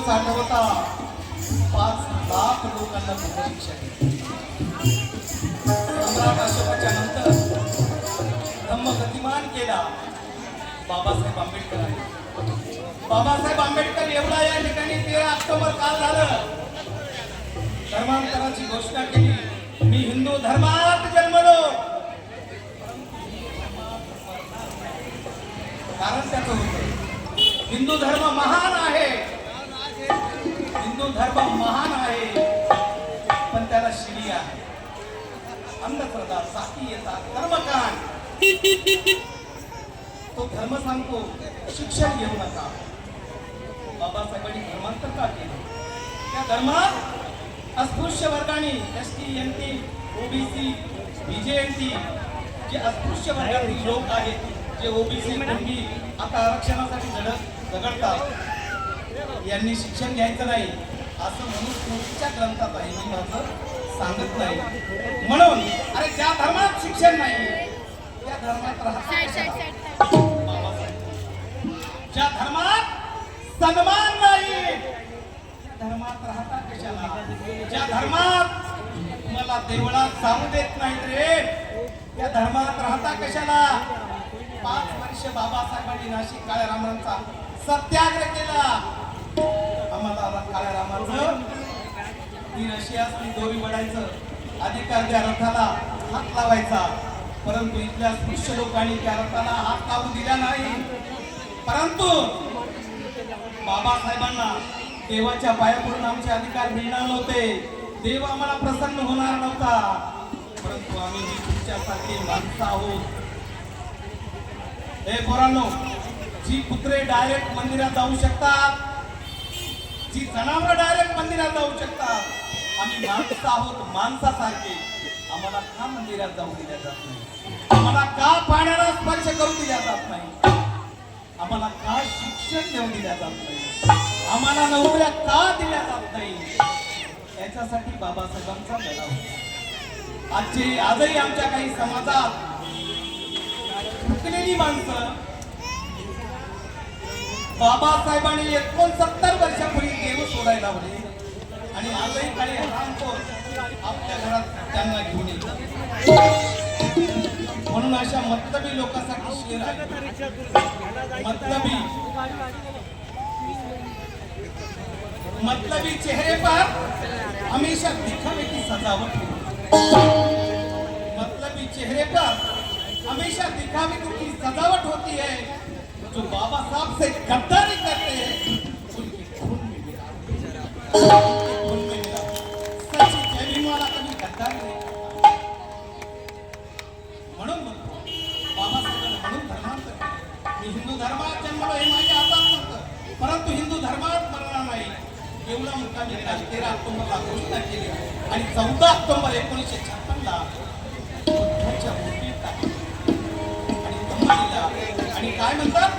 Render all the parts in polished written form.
साठवता 5 लाख लोकांना शिक्षा दिली. सम्राट अशोकाच्या नंतर धम्म गतिमान केला बाबासाहेब आंबेडकरांनी. बाबासाहेब आंबेडकर एवढा या ठिकाणी 13 ऑक्टोबर काल झालं धर्मांतराची घोषणा केली. मी हिंदू धर्मात जन्मलो, कारण त्याचं होतं हिंदू धर्म महान आहे, हिंदू धर्म महान आहे, पण त्याला शिडी आहे, अंधश्रद्धा, जातीयता, कर्मकांड. तो धर्म सांगतो शिक्षण घेऊ नका. बाबासाहेबांनी धर्मांतर का केलं? त्या धर्मात अस्पृश्य वर्गाने ST NT OBC BJMT जे अस्पृश्य वर्गातील लोक आहेत, जे OBC कुणबी आता आरक्षणासाठी झगडतात, यांनी शिक्षण घ्यायचं नाही असं म्हणून पुढच्या ग्रंथात आहे. मी माझं सांगत नाही म्हणून. अरे ज्या धर्मात शिक्षण नाही त्या धर्मात राहता, ज्या धर्मात सन्मान नाही त्या धर्मात राहता कशाला? ज्या धर्मात मला देवळात जाऊ देत नाहीत रे त्या धर्मात राहता कशाला? 5 वर्ष बाबासाहेबांनी नाशिक काळ्या रामांचा सत्याग्रह केला. आम्हाला काळ्या रामाचं ती रशी असली दोरी वडायचं, अधिकार त्या रथाला हात लावायचा, परंतु इथल्या स्पृश्य लोकांनी त्या रथाला हात लावू दिला नाही. परंतु बाबासाहेबांना देवाच्या पाया पडून आमचे अधिकार मिळणार नव्हते, देव आम्हाला प्रसन्न होणार नव्हता. परंतु आम्ही तुमच्यासारखे माणसं आहोत. हे पोरांनो, जी कुत्रे डायरेक्ट मंदिरात जाऊ शकतात, जी जनावर डायरेक्ट मंदिरात जाऊ शकतात, आम्ही माणसं आहोत, माणसासारखे. आम्हाला का मंदिरात जाऊ दिल्या जात नाही? आम्हाला का पाण्याला स्पर्श करू दिल्या जात नाही? आम्हाला का शिक्षण देऊ दिल्या जात नाही? आम्हाला नोकऱ्या का दिल्या जात नाही? याच्यासाठी बाबासाहेबांचा लढा होता. आजही आमच्या काही समाजात थकलेली माणसं बाबासाहेबांनी 69 वर्षापूर्वी देव सोडायला हवे आणि आजही काही हरामखोर आपल्या घरात त्यांना घेऊन येतात. म्हणून अशा मतलबी लोकांसाठी शेर आहे. मतलबी चेहरे पर हमेशा दिखावे की सजावट होती. मतलबी चेहरे पर हमेशा दिखावे की सजावट होती है. जो बाबा साहब से गद्दारी करते हैं उनके खून में मिला, सच्ची जय भीम वाला कभी गद्दारी नहीं करता. म्हणून म्हणतो बाबासाहेबांनी म्हणून धर्मांतर केलं. मी हिंदू धर्मात जन्मलो हे माझ्या हातात नव्हतं, परंतु हिंदू धर्मात मरणार नाही एवढा मुद्दा मी 13 ऑक्टोबरला घोषणा केली आणि 14 ऑक्टोबर 1956 ला बुद्धाच्या मूर्तीत टाकली आणि दिला. आणि काय म्हणतात,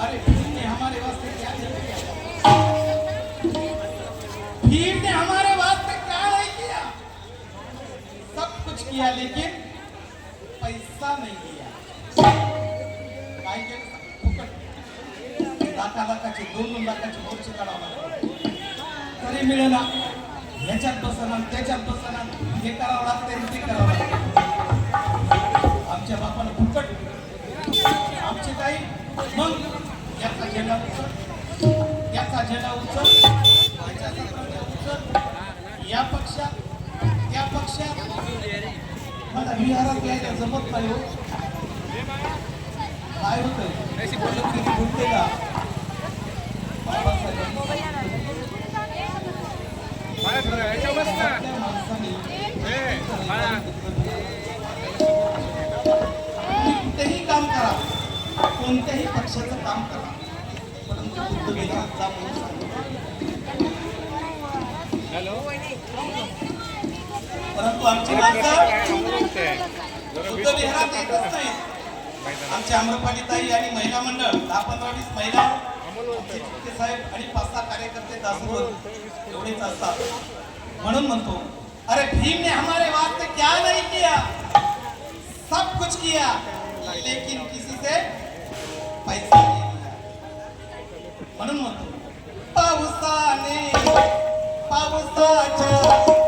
अरे भीम ने हमारे वास्ते क्या नहीं किया, भीम ने हमारे वास्ते क्या नहीं किया, सब कुछ किया लेकिन पैसा नहीं दिया. काय केलं? फुकट लाखाची 2 लाखाची खुर्ची काढावं तरी मिळेना. ह्याच्यात बसना त्याच्यात बसना, हे करावं लागतं ते करावं लागतं. आमच्या बापाला फुकट, आमचे काही मग याचा झेंडा उचल, याचा झेंडा उचल, याचा झेंडा उचल, या पक्षात त्या पक्षात. मला विहारात यायला जमत नाही हो. काय होतं बोलते का कुठेही काम करा, कोणत्याही पक्षाचं काम करा, परंतु बुद्धविहारात जा म्हणून सांगितलं. परंतु आमची माणसं बुद्धविहारात येतच नाही. आमच्या आम्रपाली ताई आणि महिला मंडळ 10-15-20 महिला आमचे चित्ते साहेब आणि 5-6 कार्यकर्ते दासोबत एवढेच असतात. म्हणून म्हणतो, अरे भीम ने हमारे वास्ते क्या नहीं किया, सब कुछ किया, लेकिन किसी से पैसा नहीं लिया. म्हणून म्हणतो, पावसाने पावसाच्या